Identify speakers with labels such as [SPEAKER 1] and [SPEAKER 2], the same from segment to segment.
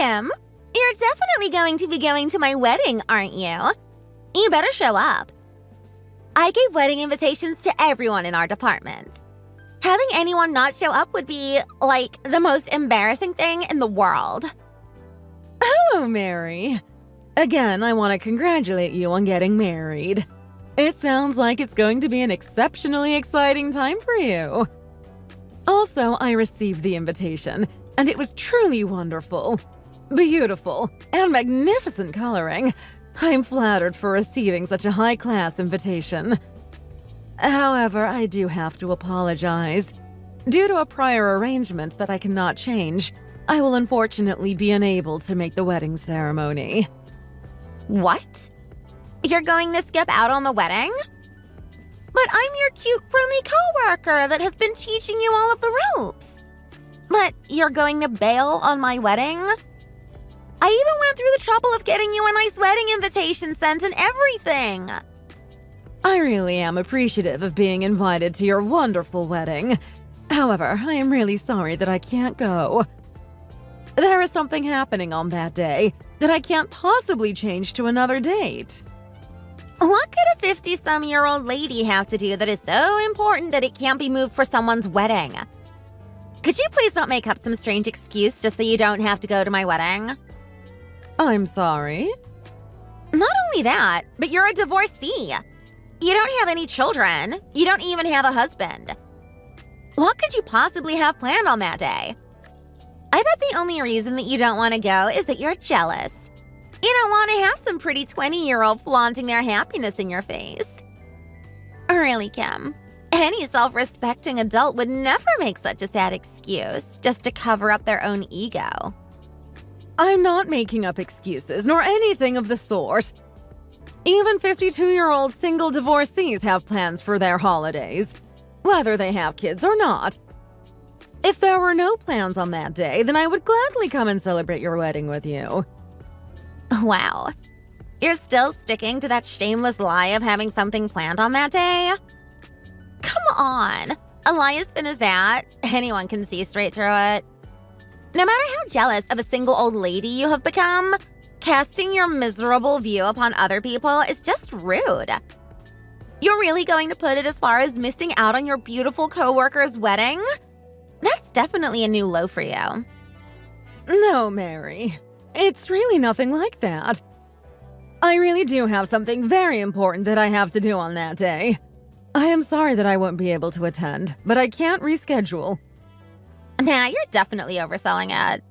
[SPEAKER 1] Kim, you're definitely going to be going to my wedding, aren't you? You better show up. I gave wedding invitations to everyone in our department. Having anyone not show up would be, like, the most embarrassing thing in the world.
[SPEAKER 2] Hello, Mary. Again, I want to congratulate you on getting married. It sounds like it's going to be an exceptionally exciting time for you. Also, I received the invitation, and it was truly wonderful. Beautiful and magnificent coloring. I'm flattered for receiving such a high-class invitation. However, I do have to apologize. Due to a prior arrangement that I cannot change, I will unfortunately be unable to make the wedding ceremony.
[SPEAKER 1] What? You're going to skip out on the wedding? But I'm your cute, frumy coworker that has been teaching you all of the ropes. But you're going to bail on my wedding? I even went through the trouble of getting you a nice wedding invitation sent and everything.
[SPEAKER 2] I really am appreciative of being invited to your wonderful wedding. However, I am really sorry that I can't go. There is something happening on that day that I can't possibly change to another date.
[SPEAKER 1] What could a 50-some-year-old lady have to do that is so important that it can't be moved for someone's wedding? Could you please not make up some strange excuse just so you don't have to go to my wedding?
[SPEAKER 2] I'm sorry?
[SPEAKER 1] Not only that, but you're a divorcee. You don't have any children. You don't even have a husband. What could you possibly have planned on that day? I bet the only reason that you don't want to go is that you're jealous. You don't want to have some pretty 20-year-old flaunting their happiness in your face. Really, Kim, any self-respecting adult would never make such a sad excuse just to cover up their own ego.
[SPEAKER 2] I'm not making up excuses, nor anything of the sort. Even 52-year-old single divorcees have plans for their holidays, whether they have kids or not. If there were no plans on that day, then I would gladly come and celebrate your wedding with you.
[SPEAKER 1] Wow. You're still sticking to that shameless lie of having something planned on that day? Come on. A lie as thin as that, anyone can see straight through it. No matter how jealous of a single old lady you have become, casting your miserable view upon other people is just rude. You're really going to put it as far as missing out on your beautiful coworker's wedding? That's definitely a new low for you.
[SPEAKER 2] No, Mary. It's really nothing like that. I really do have something very important that I have to do on that day. I am sorry that I won't be able to attend, but I can't reschedule.
[SPEAKER 1] Nah, you're definitely overselling it.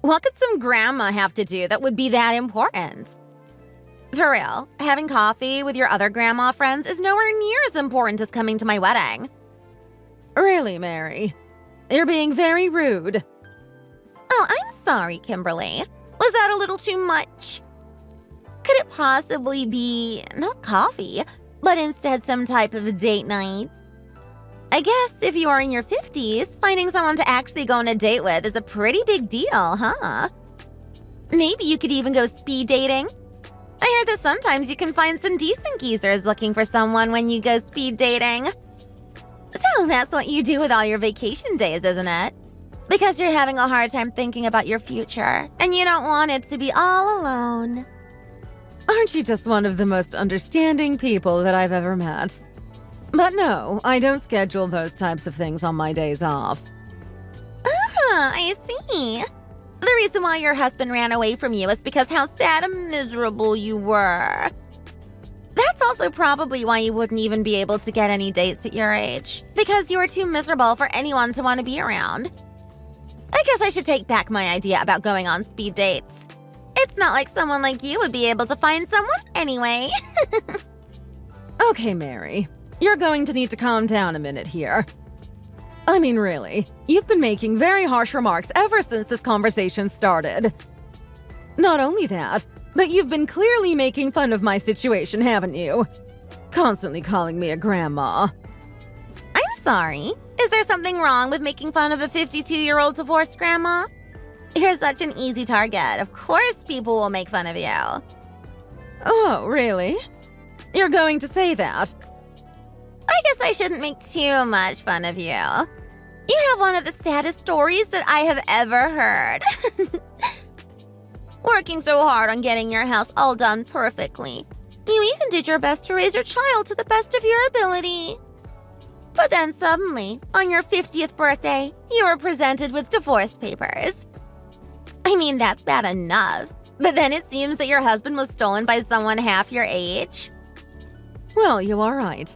[SPEAKER 1] What could some grandma have to do that would be that important? For real, having coffee with your other grandma friends is nowhere near as important as coming to my wedding.
[SPEAKER 2] Really, Mary? You're being very rude.
[SPEAKER 1] Oh, I'm sorry, Kimberly. Was that a little too much? Could it possibly be, not coffee, but instead some type of a date night? I guess if you are in your 50s, finding someone to actually go on a date with is a pretty big deal, huh? Maybe you could even go speed dating. I heard that sometimes you can find some decent geezers looking for someone when you go speed dating. So that's what you do with all your vacation days, isn't it? Because you're having a hard time thinking about your future, and you don't want it to be all alone.
[SPEAKER 2] Aren't you just one of the most understanding people that I've ever met? But no, I don't schedule those types of things on my days off.
[SPEAKER 1] Ah, I see. The reason why your husband ran away from you is because how sad and miserable you were. That's also probably why you wouldn't even be able to get any dates at your age, because you were too miserable for anyone to want to be around. I guess I should take back my idea about going on speed dates. It's not like someone like you would be able to find someone anyway.
[SPEAKER 2] Okay, Mary. You're going to need to calm down a minute here. I mean, really, you've been making very harsh remarks ever since this conversation started. Not only that, but you've been clearly making fun of my situation, haven't you? Constantly calling me a grandma.
[SPEAKER 1] I'm sorry. Is there something wrong with making fun of a 52-year-old divorced grandma? You're such an easy target. Of course people will make fun of you.
[SPEAKER 2] Oh, really? You're going to say that?
[SPEAKER 1] I guess I shouldn't make too much fun of you. You have one of the saddest stories that I have ever heard. working so hard on getting your house all done perfectly. You even did your best to raise your child to the best of your ability. But then suddenly, on your 50th birthday, you were presented with divorce papers. I mean, that's bad enough. But then it seems that your husband was stolen by someone half your age.
[SPEAKER 2] Well, you are right.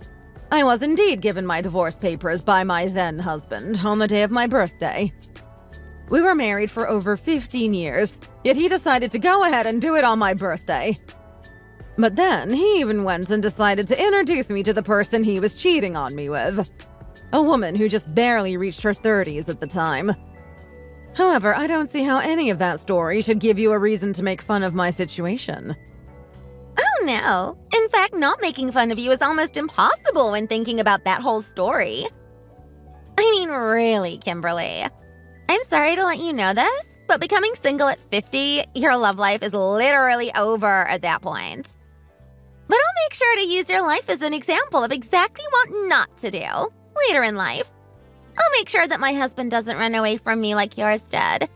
[SPEAKER 2] I was indeed given my divorce papers by my then husband on the day of my birthday. We were married for over 15 years, yet he decided to go ahead and do it on my birthday. But then he even went and decided to introduce me to the person he was cheating on me with. A woman who just barely reached her 30s at the time. However, I don't see how any of that story should give you a reason to make fun of my situation.
[SPEAKER 1] Oh no. In fact, not making fun of you is almost impossible when thinking about that whole story. I mean, really, Kimberly. I'm sorry to let you know this, but becoming single at 50, your love life is literally over at that point. But I'll make sure to use your life as an example of exactly what not to do later in life. I'll make sure that my husband doesn't run away from me like yours did.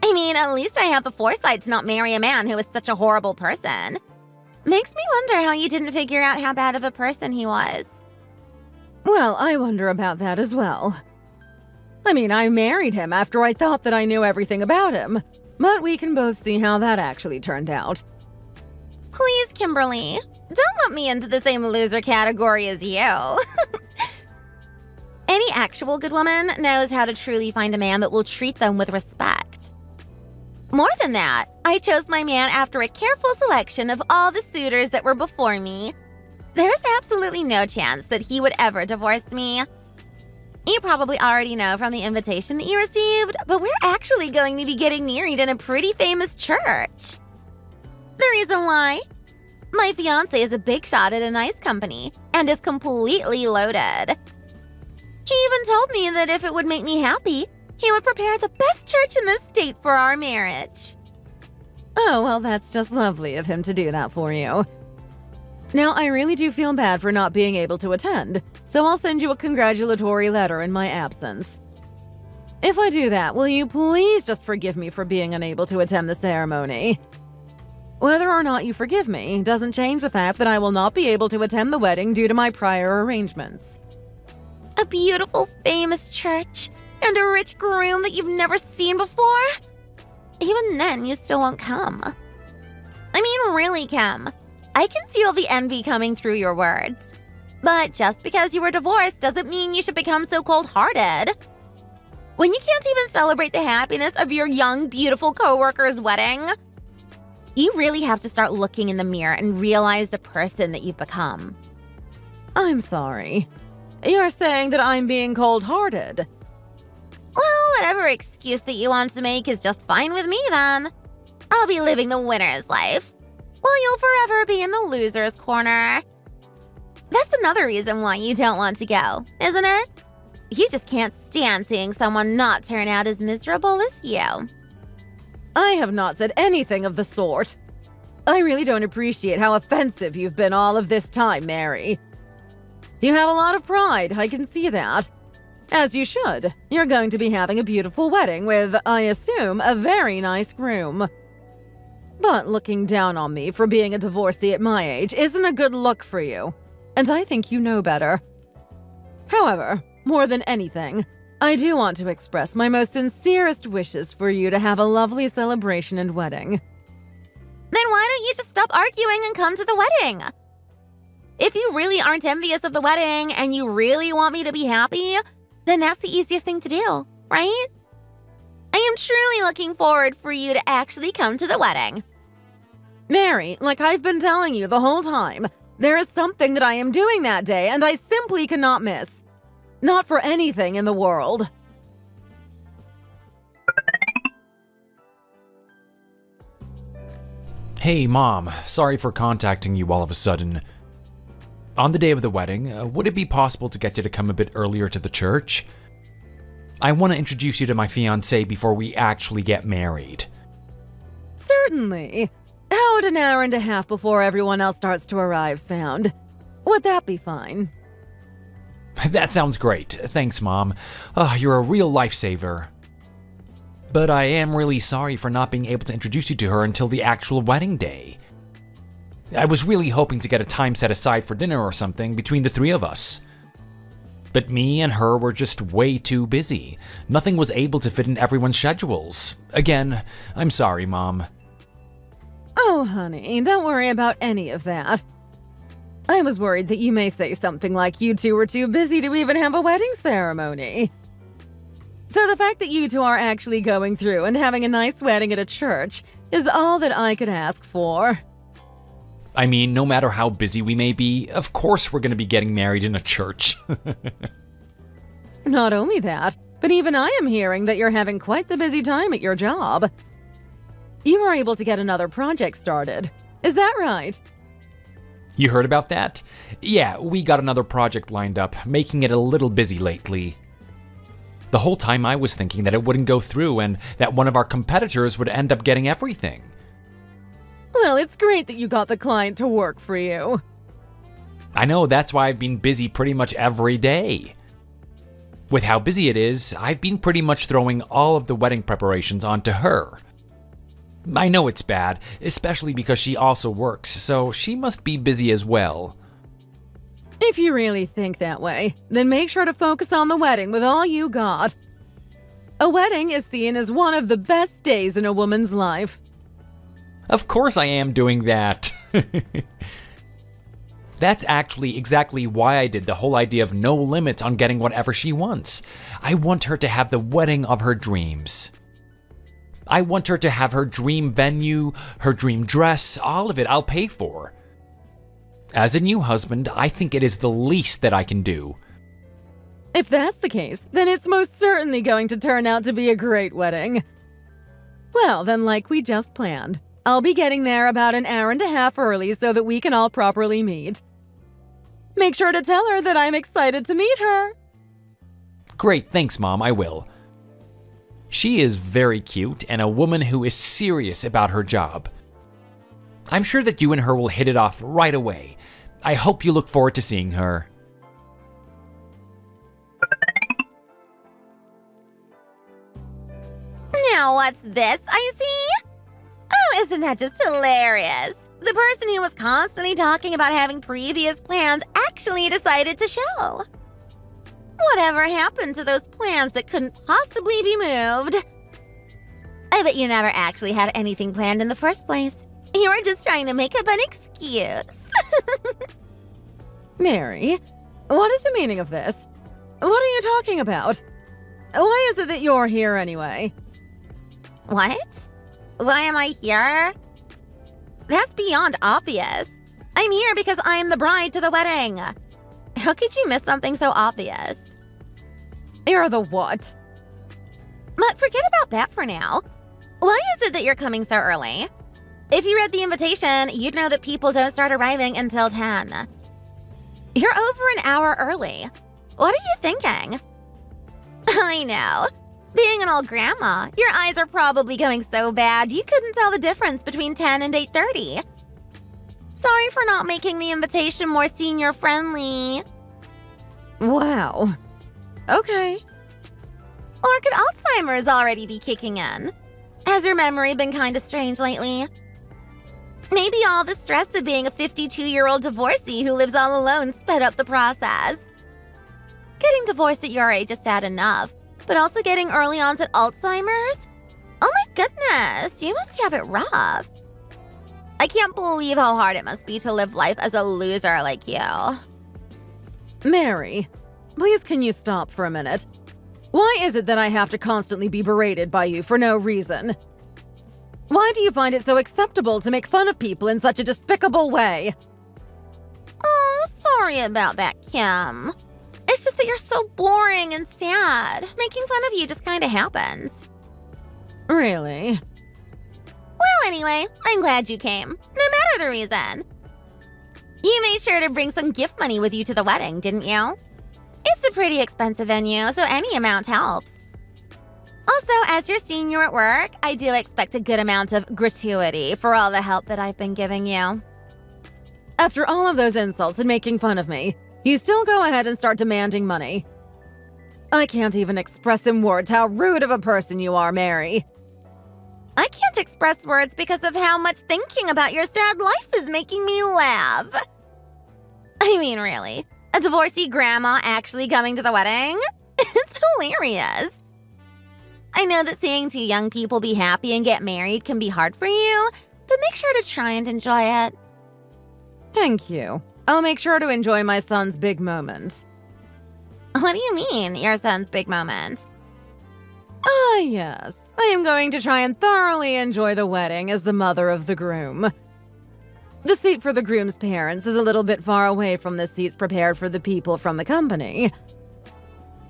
[SPEAKER 1] I mean, at least I have the foresight to not marry a man who is such a horrible person. Makes me wonder how you didn't figure out how bad of a person he was.
[SPEAKER 2] Well, I wonder about that as well. I mean, I married him after I thought that I knew everything about him, but we can both see how that actually turned out.
[SPEAKER 1] Please, Kimberly, don't let me into the same loser category as you. Any actual good woman knows how to truly find a man that will treat them with respect. More than that, I chose my man after a careful selection of all the suitors that were before me. There's absolutely no chance that he would ever divorce me. You probably already know from the invitation that you received, but we're actually going to be getting married in a pretty famous church. The reason why? My fiancé is a big shot at a nice company and is completely loaded. He even told me that if it would make me happy, he would prepare the best church in the state for our marriage.
[SPEAKER 2] Oh, well, that's just lovely of him to do that for you. Now, I really do feel bad for not being able to attend, so I'll send you a congratulatory letter in my absence. If I do that, will you please just forgive me for being unable to attend the ceremony? Whether or not you forgive me doesn't change the fact that I will not be able to attend the wedding due to my prior arrangements.
[SPEAKER 1] A beautiful, famous church and a rich groom that you've never seen before? Even then, you still won't come. I mean, really, Kim. I can feel the envy coming through your words. But just because you were divorced doesn't mean you should become so cold-hearted. When you can't even celebrate the happiness of your young, beautiful coworker's wedding, you really have to start looking in the mirror and realize the person that you've become.
[SPEAKER 2] I'm sorry. You're saying that I'm being cold-hearted.
[SPEAKER 1] Well, whatever excuse that you want to make is just fine with me then. I'll be living the winner's life, while you'll forever be in the loser's corner. That's another reason why you don't want to go, isn't it? You just can't stand seeing someone not turn out as miserable as you.
[SPEAKER 2] I have not said anything of the sort. I really don't appreciate how offensive you've been all of this time, Mary. You have a lot of pride, I can see that. As you should. You're going to be having a beautiful wedding with, I assume, a very nice groom. But looking down on me for being a divorcee at my age isn't a good look for you, and I think you know better. However, more than anything, I do want to express my most sincerest wishes for you to have a lovely celebration and wedding.
[SPEAKER 1] Then why don't you just stop arguing and come to the wedding? If you really aren't envious of the wedding and you really want me to be happy, then that's the easiest thing to do, right? I am truly looking forward for you to actually come to the wedding.
[SPEAKER 2] Mary, like I've been telling you the whole time, there is something that I am doing that day and I simply cannot miss. Not for anything in the world.
[SPEAKER 3] Hey, Mom. Sorry for contacting you all of a sudden. On the day of the wedding, would it be possible to get you to come a bit earlier to the church? I want to introduce you to my fiancé before we actually get married.
[SPEAKER 2] Certainly. How would an hour and a half before everyone else starts to arrive sound? Would that be fine?
[SPEAKER 3] That sounds great. Thanks, Mom. You're a real lifesaver. But I am really sorry for not being able to introduce you to her until the actual wedding day. I was really hoping to get a time set aside for dinner or something between the three of us. But me and her were just way too busy. Nothing was able to fit in everyone's schedules. Again, I'm sorry, Mom.
[SPEAKER 2] Oh, honey, don't worry about any of that. I was worried that you may say something like you two were too busy to even have a wedding ceremony. So the fact that you two are actually going through and having a nice wedding at a church is all that I could ask for.
[SPEAKER 3] I mean, no matter how busy we may be, of course we're going to be getting married in a church.
[SPEAKER 2] Not only that, but even I am hearing that you're having quite the busy time at your job. You were able to get another project started. Is that right?
[SPEAKER 3] You heard about that? Yeah, we got another project lined up, making it a little busy lately. The whole time I was thinking that it wouldn't go through and that one of our competitors would end up getting everything.
[SPEAKER 2] Well, it's great that you got the client to work for you.
[SPEAKER 3] I know, that's why I've been busy pretty much every day. With how busy it is, I've been pretty much throwing all of the wedding preparations onto her. I know it's bad, especially because she also works, so she must be busy as well.
[SPEAKER 2] If you really think that way, then make sure to focus on the wedding with all you got. A wedding is seen as one of the best days in a woman's life.
[SPEAKER 3] Of course I am doing that. That's actually exactly why I did the whole idea of no limits on getting whatever she wants. I want her to have the wedding of her dreams. I want her to have her dream venue, her dream dress, all of it I'll pay for. As a new husband, I think it is the least that I can do.
[SPEAKER 2] If that's the case, then it's most certainly going to turn out to be a great wedding. Well, then like we just planned, I'll be getting there about an hour and a half early so that we can all properly meet. Make sure to tell her that I'm excited to meet her.
[SPEAKER 3] Great, thanks, Mom, I will. She is very cute and a woman who is serious about her job. I'm sure that you and her will hit it off right away. I hope you look forward to seeing her.
[SPEAKER 1] Now what's this I see? Oh, isn't that just hilarious? The person who was constantly talking about having previous plans actually decided to show. Whatever happened to those plans that couldn't possibly be moved? I bet you never actually had anything planned in the first place. You were just trying to make up an excuse.
[SPEAKER 2] Mary, what is the meaning of this? What are you talking about? Why is it that you're here anyway?
[SPEAKER 1] What? Why am I here? That's beyond obvious. I'm here because I'm the bride to the wedding. How could you miss something so obvious?
[SPEAKER 2] You're the what?
[SPEAKER 1] But forget about that for now. Why is it that you're coming so early? If you read the invitation, you'd know that people don't start arriving until 10. You're over an hour early. What are you thinking? I know. Being an old grandma, your eyes are probably going so bad you couldn't tell the difference between 10 and 8:30. Sorry for not making the invitation more senior-friendly.
[SPEAKER 2] Wow. Okay.
[SPEAKER 1] Or could Alzheimer's already be kicking in? Has your memory been kind of strange lately? Maybe all the stress of being a 52-year-old divorcee who lives all alone sped up the process. Getting divorced at your age is sad enough, but also getting early onset Alzheimer's? Oh my goodness, you must have it rough. I can't believe how hard it must be to live life as a loser like you.
[SPEAKER 2] Mary, please can you stop for a minute? Why is it that I have to constantly be berated by you for no reason? Why do you find it so acceptable to make fun of people in such a despicable way?
[SPEAKER 1] Oh, sorry about that, Kim. It's just that you're so boring and sad. Making fun of you just kind of happens.
[SPEAKER 2] Really?
[SPEAKER 1] Well, anyway, I'm glad you came, no matter the reason. You made sure to bring some gift money with you to the wedding, didn't you? It's a pretty expensive venue, so any amount helps. Also, as your senior at work, I do expect a good amount of gratuity for all the help that I've been giving you.
[SPEAKER 2] After all of those insults and making fun of me, you still go ahead and start demanding money. I can't even express in words how rude of a person you are, Mary.
[SPEAKER 1] I can't express words because of how much thinking about your sad life is making me laugh. I mean, really, a divorcee grandma actually coming to the wedding? It's hilarious. I know that seeing two young people be happy and get married can be hard for you, but make sure to try and enjoy it.
[SPEAKER 2] Thank you. I'll make sure to enjoy my son's big moments.
[SPEAKER 1] What do you mean, your son's big moments?
[SPEAKER 2] Ah, yes. I am going to try and thoroughly enjoy the wedding as the mother of the groom. The seat for the groom's parents is a little bit far away from the seats prepared for the people from the company.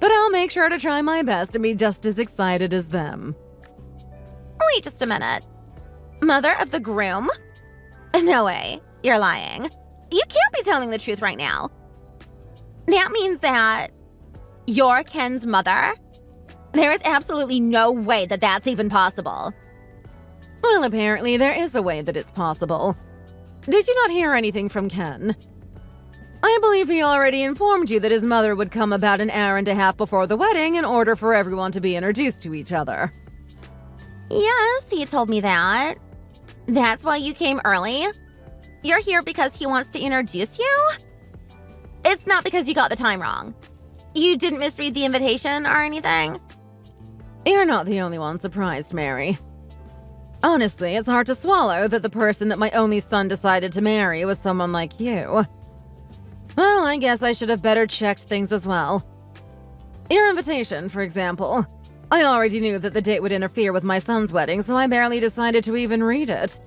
[SPEAKER 2] But I'll make sure to try my best to be just as excited as them.
[SPEAKER 1] Wait just a minute. Mother of the groom? No way. You're lying. You can't be telling the truth right now. That means that you're Ken's mother? There is absolutely no way that that's even possible.
[SPEAKER 2] Well, apparently there is a way that it's possible. Did you not hear anything from Ken? I believe he already informed you that his mother would come about an hour and a half before the wedding in order for everyone to be introduced to each other.
[SPEAKER 1] Yes, he told me that. That's why you came early? You're here because he wants to introduce you? It's not because you got the time wrong. You didn't misread the invitation or anything?
[SPEAKER 2] You're not the only one surprised, Mary. Honestly, it's hard to swallow that the person that my only son decided to marry was someone like you. Well, I guess I should have better checked things as well. Your invitation, for example. I already knew that the date would interfere with my son's wedding, so I barely decided to even read it.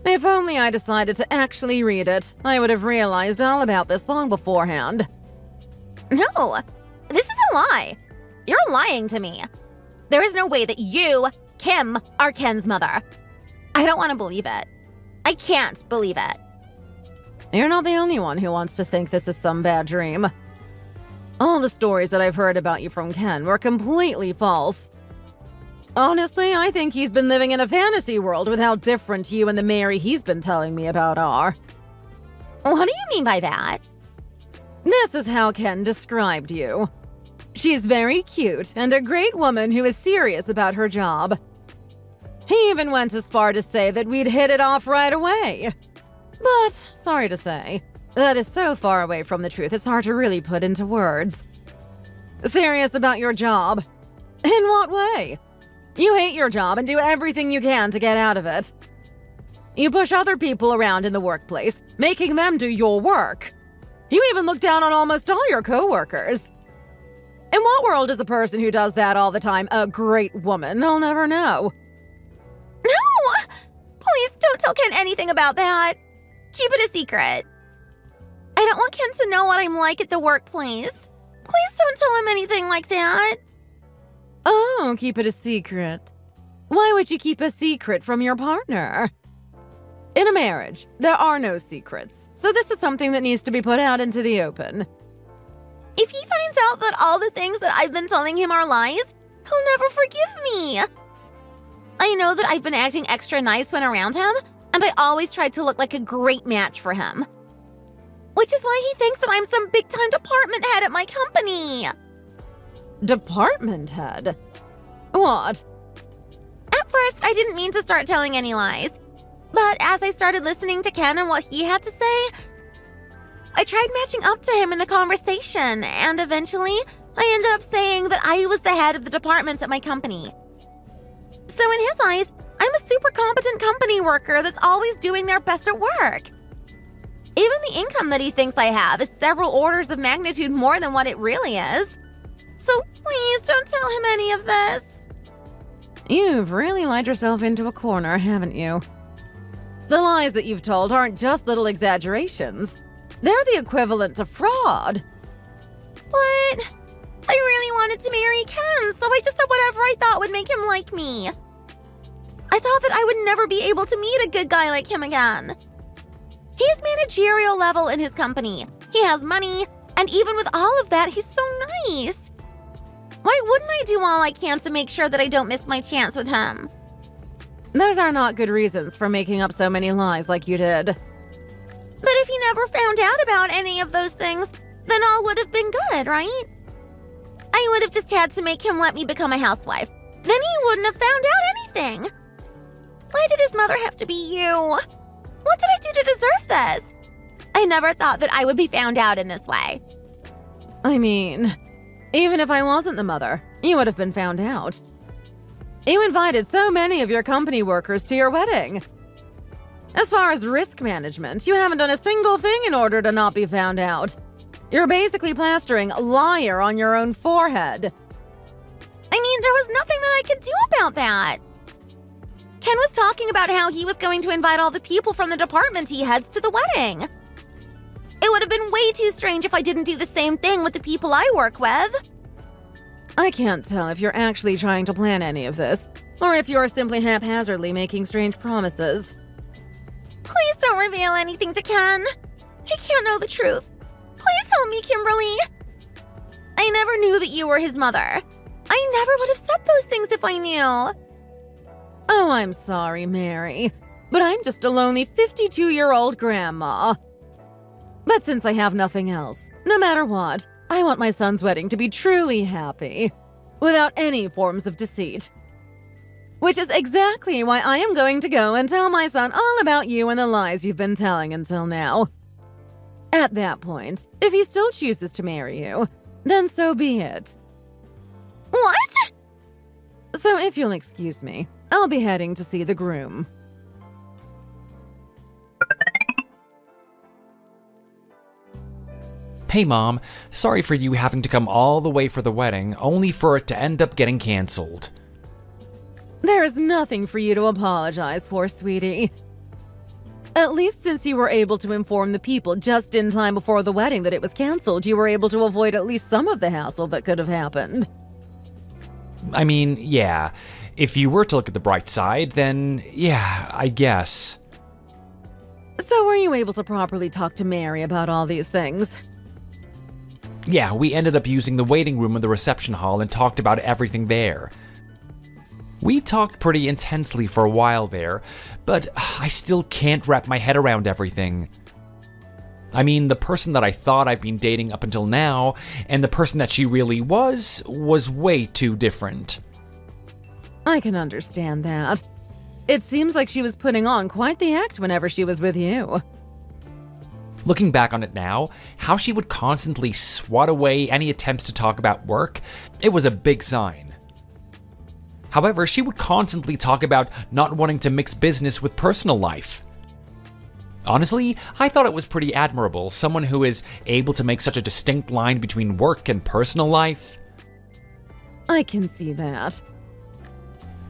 [SPEAKER 2] If only I decided to actually read it, I would have realized all about this long beforehand.
[SPEAKER 1] No, this is a lie. You're lying to me. There is no way that you, Kim, are Ken's mother. I don't want to believe it. I can't believe it.
[SPEAKER 2] You're not the only one who wants to think this is some bad dream. All the stories that I've heard about you from Ken were completely false. Honestly, I think he's been living in a fantasy world with how different you and the Mary he's been telling me about are.
[SPEAKER 1] What do you mean by that?
[SPEAKER 2] This is how Ken described you. She's very cute and a great woman who is serious about her job. He even went as far to say that we'd hit it off right away. But, sorry to say, that is so far away from the truth it's hard to really put into words. Serious about your job? In what way? You hate your job and do everything you can to get out of it. You push other people around in the workplace, making them do your work. You even look down on almost all your coworkers. In what world is a person who does that all the time a great woman? I'll never know.
[SPEAKER 1] No! Please don't tell Ken anything about that. Keep it a secret. I don't want Ken to know what I'm like at the workplace. Please don't tell him anything like that.
[SPEAKER 2] Oh, keep it a secret. Why would you keep a secret from your partner? In a marriage, there are no secrets, so this is something that needs to be put out into the open.
[SPEAKER 1] If he finds out that all the things that I've been telling him are lies, he'll never forgive me. I know that I've been acting extra nice when around him, and I always tried to look like a great match for him. Which is why he thinks that I'm some big-time department head at my company.
[SPEAKER 2] Department head? What?
[SPEAKER 1] At first, I didn't mean to start telling any lies. But as I started listening to Ken and what he had to say, I tried matching up to him in the conversation, and eventually, I ended up saying that I was the head of the departments at my company. So in his eyes, I'm a super competent company worker that's always doing their best at work. Even the income that he thinks I have is several orders of magnitude more than what it really is. So please don't tell him any of this.
[SPEAKER 2] You've really lied yourself into a corner, haven't you? The lies that you've told aren't just little exaggerations. They're the equivalent to fraud.
[SPEAKER 1] What? I really wanted to marry Ken, so I just said whatever I thought would make him like me. I thought that I would never be able to meet a good guy like him again. He's managerial level in his company. He has money, and even with all of that, he's so nice. Why wouldn't I do all I can to make sure that I don't miss my chance with him?
[SPEAKER 2] Those are not good reasons for making up so many lies like you did.
[SPEAKER 1] But if he never found out about any of those things, then all would have been good, right? I would have just had to make him let me become a housewife. Then he wouldn't have found out anything. Why did his mother have to be you? What did I do to deserve this? I never thought that I would be found out in this way.
[SPEAKER 2] I mean, even if I wasn't the mother, you would have been found out. You invited so many of your company workers to your wedding. As far as risk management, you haven't done a single thing in order to not be found out. You're basically plastering liar on your own forehead.
[SPEAKER 1] I mean, there was nothing that I could do about that. Ken was talking about how he was going to invite all the people from the department he heads to the wedding. It would have been way too strange if I didn't do the same thing with the people I work with.
[SPEAKER 2] I can't tell if you're actually trying to plan any of this, or if you're simply haphazardly making strange promises.
[SPEAKER 1] Please don't reveal anything to Ken. He can't know the truth. Please help me, Kimberly. I never knew that you were his mother. I never would have said those things if I knew.
[SPEAKER 2] Oh, I'm sorry, Mary, but I'm just a lonely 52-year-old grandma. But since I have nothing else, no matter what, I want my son's wedding to be truly happy, without any forms of deceit. Which is exactly why I am going to go and tell my son all about you and the lies you've been telling until now. At that point, if he still chooses to marry you, then so be it.
[SPEAKER 1] What?
[SPEAKER 2] So if you'll excuse me, I'll be heading to see the groom.
[SPEAKER 3] Hey Mom, sorry for you having to come all the way for the wedding, only for it to end up getting cancelled.
[SPEAKER 2] There is nothing for you to apologize for, sweetie. At least since you were able to inform the people just in time before the wedding that it was canceled, you were able to avoid at least some of the hassle that could have happened.
[SPEAKER 3] I mean, yeah, if you were to look at the bright side, then yeah, I guess.
[SPEAKER 2] So were you able to properly talk to Mary about all these things?
[SPEAKER 3] Yeah, we ended up using the waiting room of the reception hall and talked about everything there. We talked pretty intensely for a while there, but I still can't wrap my head around everything. I mean, the person that I thought I've been dating up until now, and the person that she really was way too different.
[SPEAKER 2] I can understand that. It seems like she was putting on quite the act whenever she was with you.
[SPEAKER 3] Looking back on it now, how she would constantly swat away any attempts to talk about work, it was a big sign. However, she would constantly talk about not wanting to mix business with personal life. Honestly, I thought it was pretty admirable, someone who is able to make such a distinct line between work and personal life.
[SPEAKER 2] I can see that.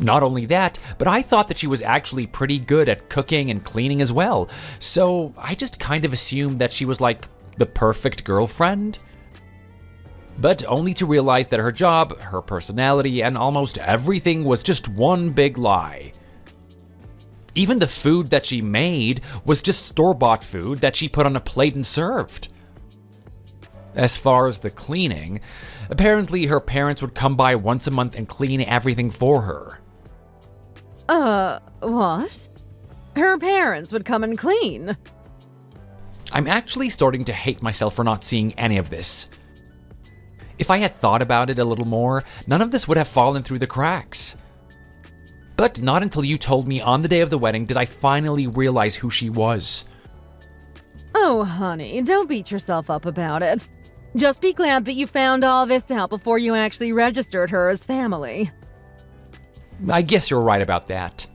[SPEAKER 3] Not only that, but I thought that she was actually pretty good at cooking and cleaning as well, so I just kind of assumed that she was like the perfect girlfriend. But only to realize that her job, her personality, and almost everything was just one big lie. Even the food that she made was just store-bought food that she put on a plate and served. As far as the cleaning, apparently her parents would come by once a month and clean everything for her.
[SPEAKER 2] What? Her parents would come and clean?
[SPEAKER 3] I'm actually starting to hate myself for not seeing any of this. If I had thought about it a little more, none of this would have fallen through the cracks. But not until you told me on the day of the wedding did I finally realize who she was.
[SPEAKER 2] Oh, honey, don't beat yourself up about it. Just be glad that you found all this out before you actually registered her as family.
[SPEAKER 3] I guess you're right about that.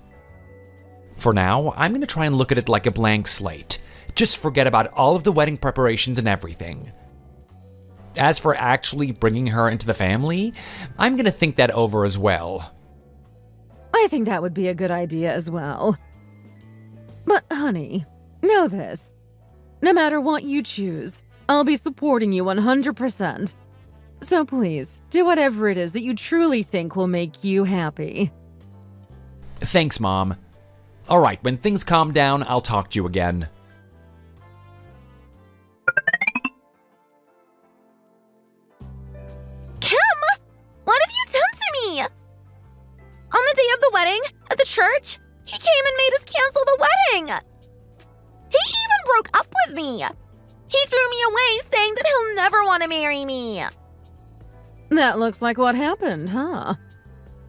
[SPEAKER 3] For now, I'm going to try and look at it like a blank slate. Just forget about all of the wedding preparations and everything. As for actually bringing her into the family, I'm going to think that over as well.
[SPEAKER 2] I think that would be a good idea as well. But honey, know this. No matter what you choose, I'll be supporting you 100%. So please, do whatever it is that you truly think will make you happy.
[SPEAKER 3] Thanks, Mom. All right, when things calm down, I'll talk to you again.
[SPEAKER 1] Kim! What have you done to me? On the day of the wedding, at the church, he came and made us cancel the wedding! He even broke up with me! He threw me away saying that he'll never want to marry me!
[SPEAKER 2] That looks like what happened, huh?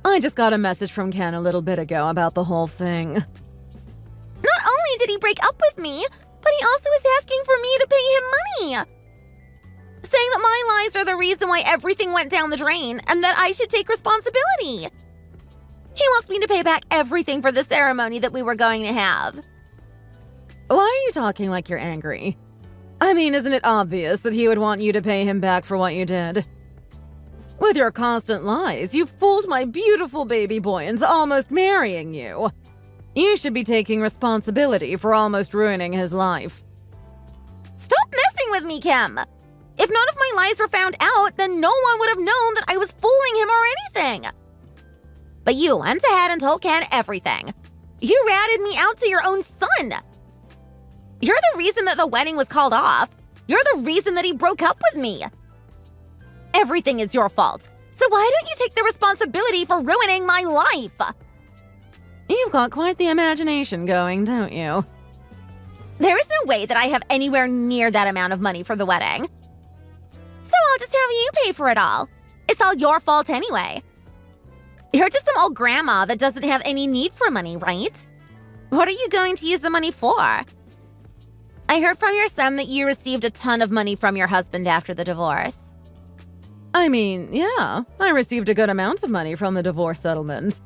[SPEAKER 2] I just got a message from Ken a little bit ago about the whole thing.
[SPEAKER 1] Not only did he break up with me, but he also is asking for me to pay him money. Saying that my lies are the reason why everything went down the drain and that I should take responsibility. He wants me to pay back everything for the ceremony that we were going to have.
[SPEAKER 2] Why are you talking like you're angry? I mean, isn't it obvious that he would want you to pay him back for what you did? With your constant lies, you fooled my beautiful baby boy into almost marrying you. You should be taking responsibility for almost ruining his life.
[SPEAKER 1] Stop messing with me, Kim! If none of my lies were found out, then no one would have known that I was fooling him or anything. But you went ahead and told Ken everything. You ratted me out to your own son. You're the reason that the wedding was called off. You're the reason that he broke up with me. Everything is your fault. So why don't you take the responsibility for ruining my life?
[SPEAKER 2] You've got quite the imagination going, don't you?
[SPEAKER 1] There is no way that I have anywhere near that amount of money for the wedding. So I'll just have you pay for it all. It's all your fault anyway. You're just some old grandma that doesn't have any need for money, right? What are you going to use the money for? I heard from your son that you received a ton of money from your husband after the divorce.
[SPEAKER 2] I mean, yeah, I received a good amount of money from the divorce settlement.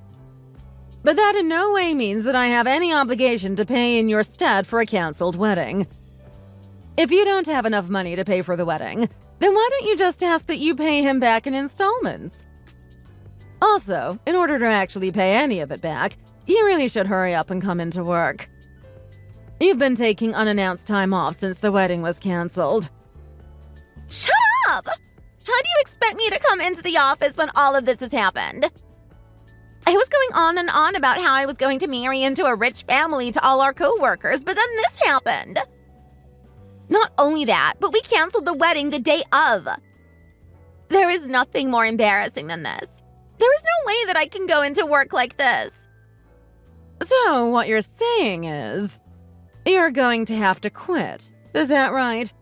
[SPEAKER 2] But that in no way means that I have any obligation to pay in your stead for a canceled wedding. If you don't have enough money to pay for the wedding, then why don't you just ask that you pay him back in installments? Also, in order to actually pay any of it back, you really should hurry up and come into work. You've been taking unannounced time off since the wedding was canceled.
[SPEAKER 1] Shut up! How do you expect me to come into the office when all of this has happened? I was going on and on about how I was going to marry into a rich family to all our coworkers, but then this happened. Not only that, but we canceled the wedding the day of. There is nothing more embarrassing than this. There is no way that I can go into work like this.
[SPEAKER 2] So, what you're saying is, you're going to have to quit. Is that right?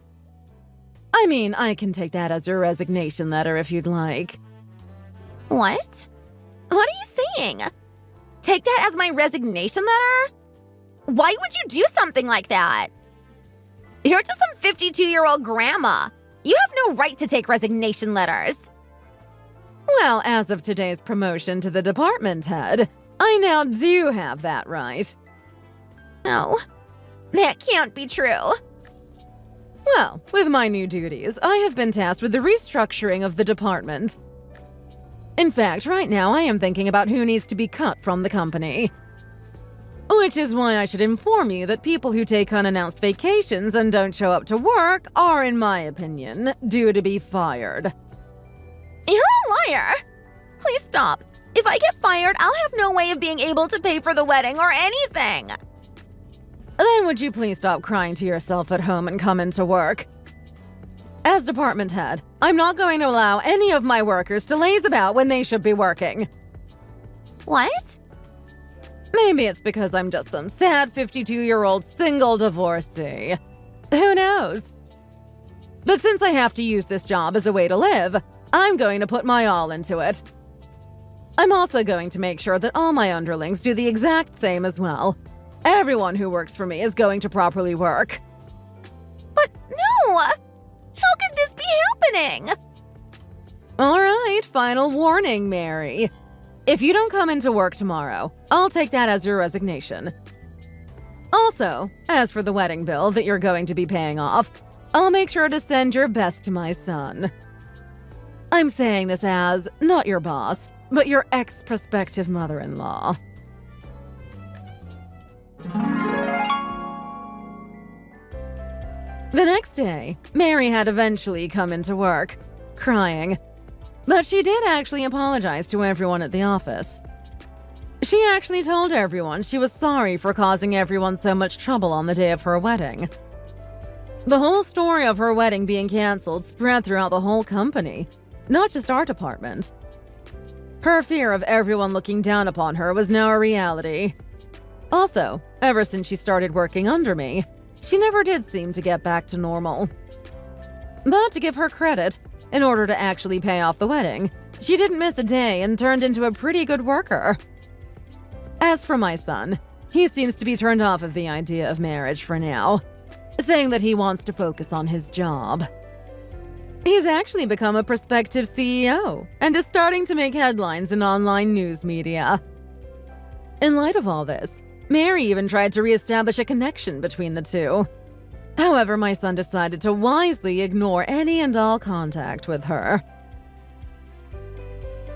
[SPEAKER 2] I mean, I can take that as your resignation letter if you'd like.
[SPEAKER 1] What? What are you saying? Take that as my resignation letter? Why would you do something like that? You're just some 52-year-old grandma. You have no right to take resignation letters.
[SPEAKER 2] Well, as of today's promotion to the department head, I now do have that right.
[SPEAKER 1] No, that can't be true.
[SPEAKER 2] Well, with my new duties, I have been tasked with the restructuring of the department. In fact, right now I am thinking about who needs to be cut from the company. Which is why I should inform you that people who take unannounced vacations and don't show up to work are, in my opinion, due to be fired.
[SPEAKER 1] You're a liar. Please stop. If I get fired, I'll have no way of being able to pay for the wedding or anything.
[SPEAKER 2] Then would you please stop crying to yourself at home and come into work? As department head, I'm not going to allow any of my workers to laze about when they should be working.
[SPEAKER 1] What?
[SPEAKER 2] Maybe it's because I'm just some sad 52-year-old single divorcee. Who knows? But since I have to use this job as a way to live, I'm going to put my all into it. I'm also going to make sure that all my underlings do the exact same as well. Everyone who works for me is going to properly work.
[SPEAKER 1] But no! How could this be happening?
[SPEAKER 2] All right, final warning, Mary. If you don't come into work tomorrow, I'll take that as your resignation. Also, as for the wedding bill that you're going to be paying off, I'll make sure to send your best to my son. I'm saying this as not your boss, but your ex-prospective mother-in-law. The next day, Mary had eventually come into work, crying. But she did actually apologize to everyone at the office. She actually told everyone she was sorry for causing everyone so much trouble on the day of her wedding. The whole story of her wedding being canceled spread throughout the whole company, not just our department. Her fear of everyone looking down upon her was now a reality. Also, ever since she started working under me, she never did seem to get back to normal. But to give her credit, in order to actually pay off the wedding. She didn't miss a day and turned into a pretty good worker. As for my son, he seems to be turned off of the idea of marriage for now, saying that he wants to focus on his job. He's actually become a prospective CEO and is starting to make headlines in online news media. In light of all this, Mary even tried to reestablish a connection between the two. However, my son decided to wisely ignore any and all contact with her.